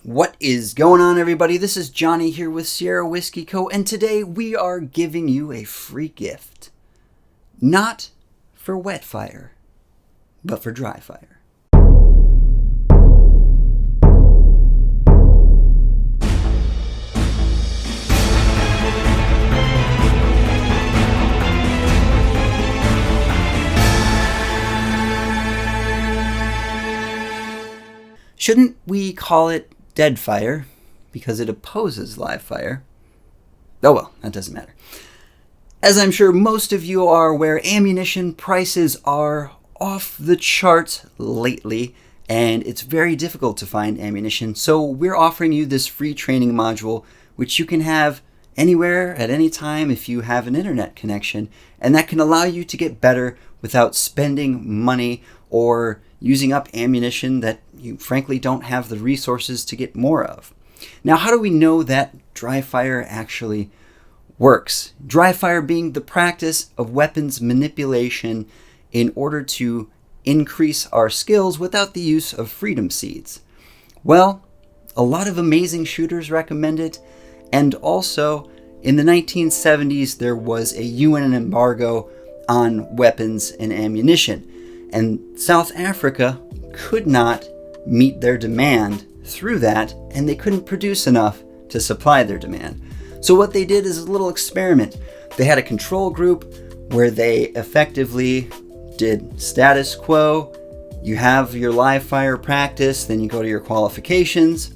What is going on, everybody? This is Johnny here with Sierra Whiskey Co. And today we are giving you a free gift. Not for wet fire, but for dry fire. Shouldn't we call it dead fire because it opposes live fire? Oh well, that doesn't matter. As I'm sure most of you are aware, ammunition prices are off the charts lately, and it's very difficult to find ammunition. So we're offering you this free training module, which you can have anywhere at any time if you have an internet connection, and that can allow you to get better without spending money or using up ammunition that you frankly don't have the resources to get more of. Now, how do we know that dry fire actually works? Dry fire being the practice of weapons manipulation in order to increase our skills without the use of freedom seeds. Well, a lot of amazing shooters recommend it, and also in the 1970s there was a UN embargo on weapons and ammunition, and South Africa could not meet their demand through that, and they couldn't produce enough to supply their demand. So what they did is a little experiment. They had a control group where they effectively did status quo. You have your live fire practice, then you go to your qualifications,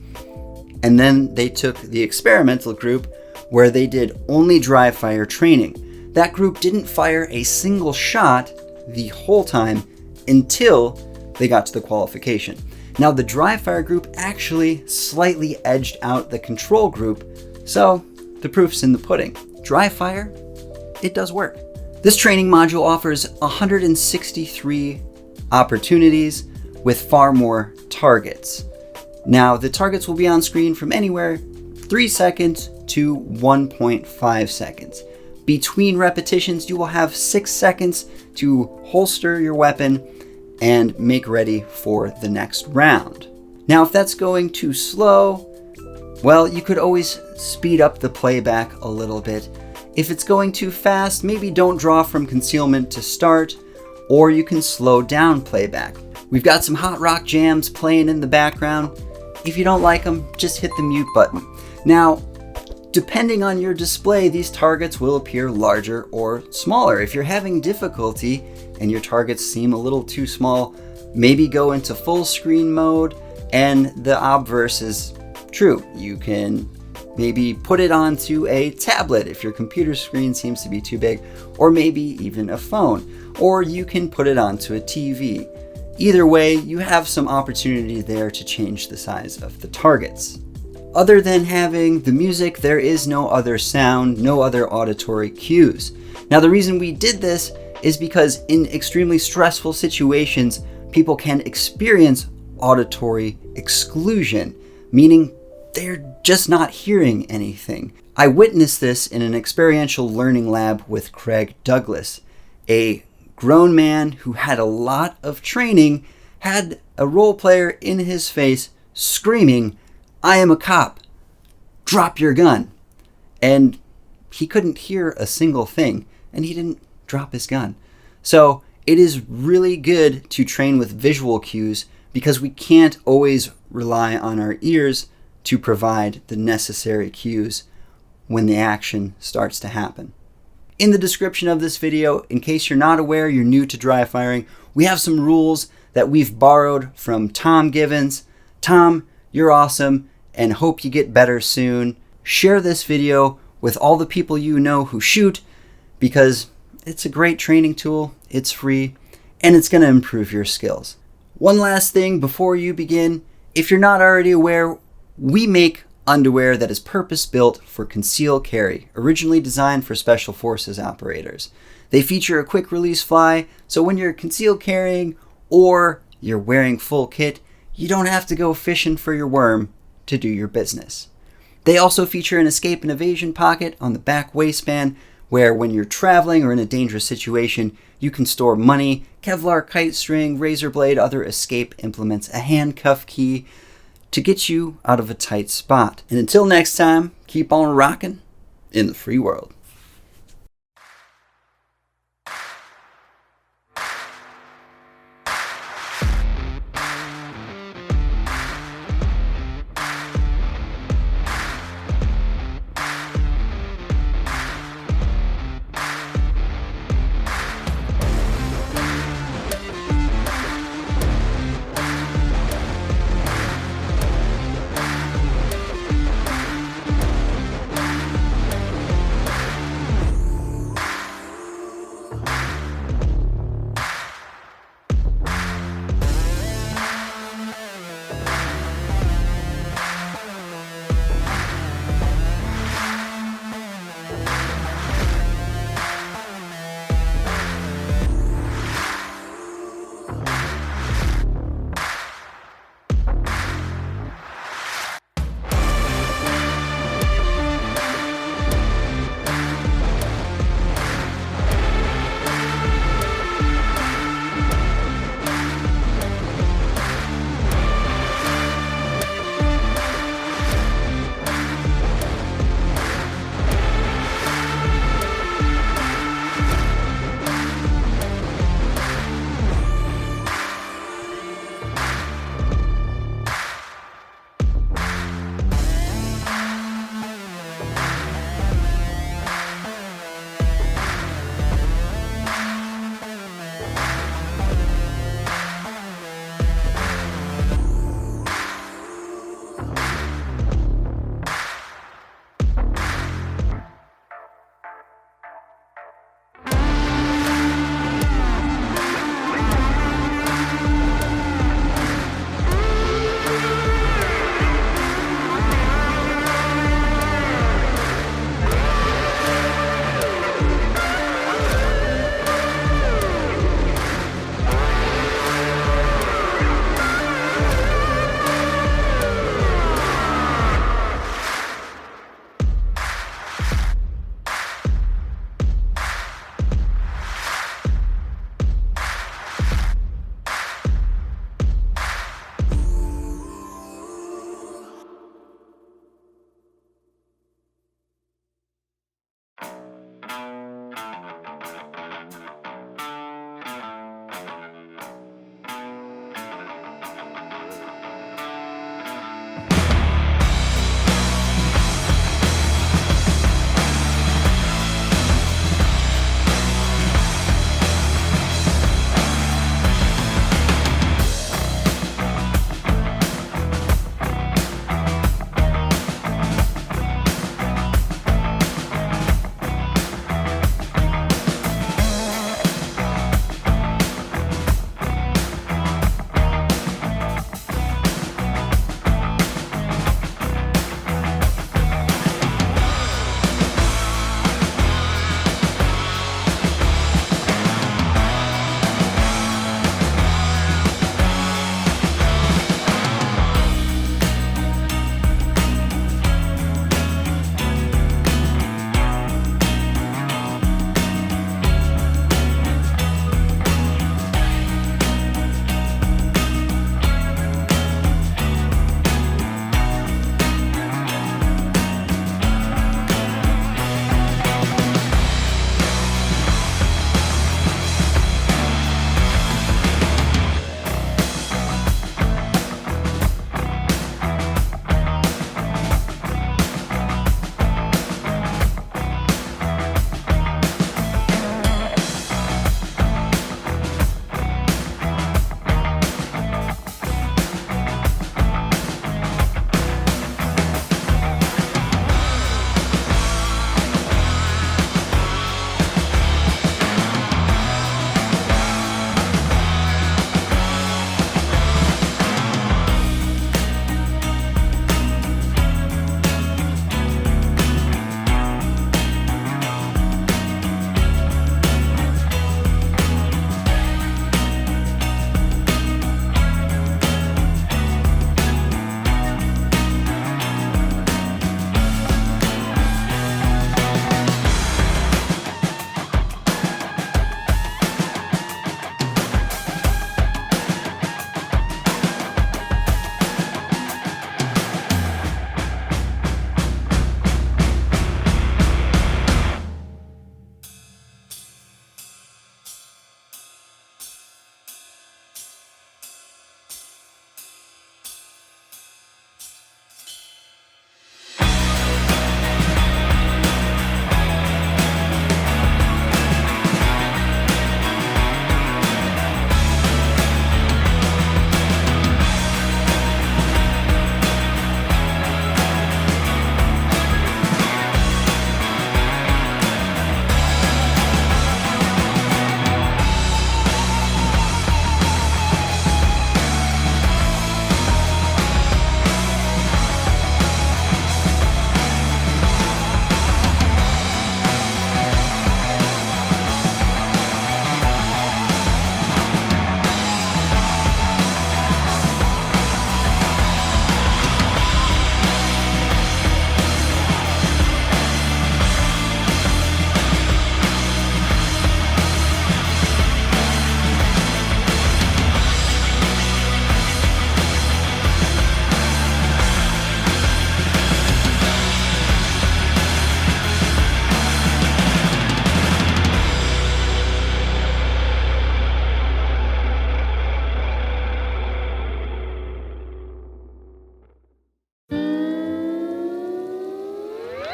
and then they took the experimental group where they did only dry fire training. That group didn't fire a single shot the whole time until they got to the qualification. Now, the dry fire group actually slightly edged out the control group, so the proof's in the pudding. Dry fire, it does work. This training module offers 163 opportunities with far more targets. Now, the targets will be on screen from anywhere 3 seconds to 1.5 seconds. Between repetitions, you will have 6 seconds to holster your weapon and make ready for the next round. Now, if that's going too slow, well, you could always speed up the playback a little bit. If it's going too fast, maybe don't draw from concealment to start, or you can slow down playback. We've got some hot rock jams playing in the background. If you don't like them, just hit the mute button. Now, depending on your display, these targets will appear larger or smaller. If you're having difficulty and your targets seem a little too small, maybe go into full screen mode, and the obverse is true. You can maybe put it onto a tablet if your computer screen seems to be too big, or maybe even a phone, or you can put it onto a TV. Either way, you have some opportunity there to change the size of the targets. Other than having the music, there is no other sound, no other auditory cues. Now, the reason we did this is because in extremely stressful situations, people can experience auditory exclusion, meaning they're just not hearing anything. I witnessed this in an experiential learning lab with Craig Douglas. A grown man who had a lot of training had a role player in his face screaming, "I am a cop, drop your gun." And he couldn't hear a single thing, and he didn't drop his gun. So it is really good to train with visual cues because we can't always rely on our ears to provide the necessary cues when the action starts to happen. In the description of this video, in case you're not aware, you're new to dry firing, we have some rules that we've borrowed from Tom Givens. Tom, you're awesome, and hope you get better soon. Share this video with all the people you know who shoot, because it's a great training tool, it's free, and it's going to improve your skills. One last thing before you begin, if you're not already aware, we make underwear that is purpose-built for concealed carry, originally designed for Special Forces operators. They feature a quick-release fly, so when you're concealed carrying or you're wearing full kit, you don't have to go fishing for your worm to do your business. They also feature an escape and evasion pocket on the back waistband, where when you're traveling or in a dangerous situation, you can store money, Kevlar kite string, razor blade, other escape implements, a handcuff key, to get you out of a tight spot. And until next time, keep on rocking in the free world.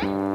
you.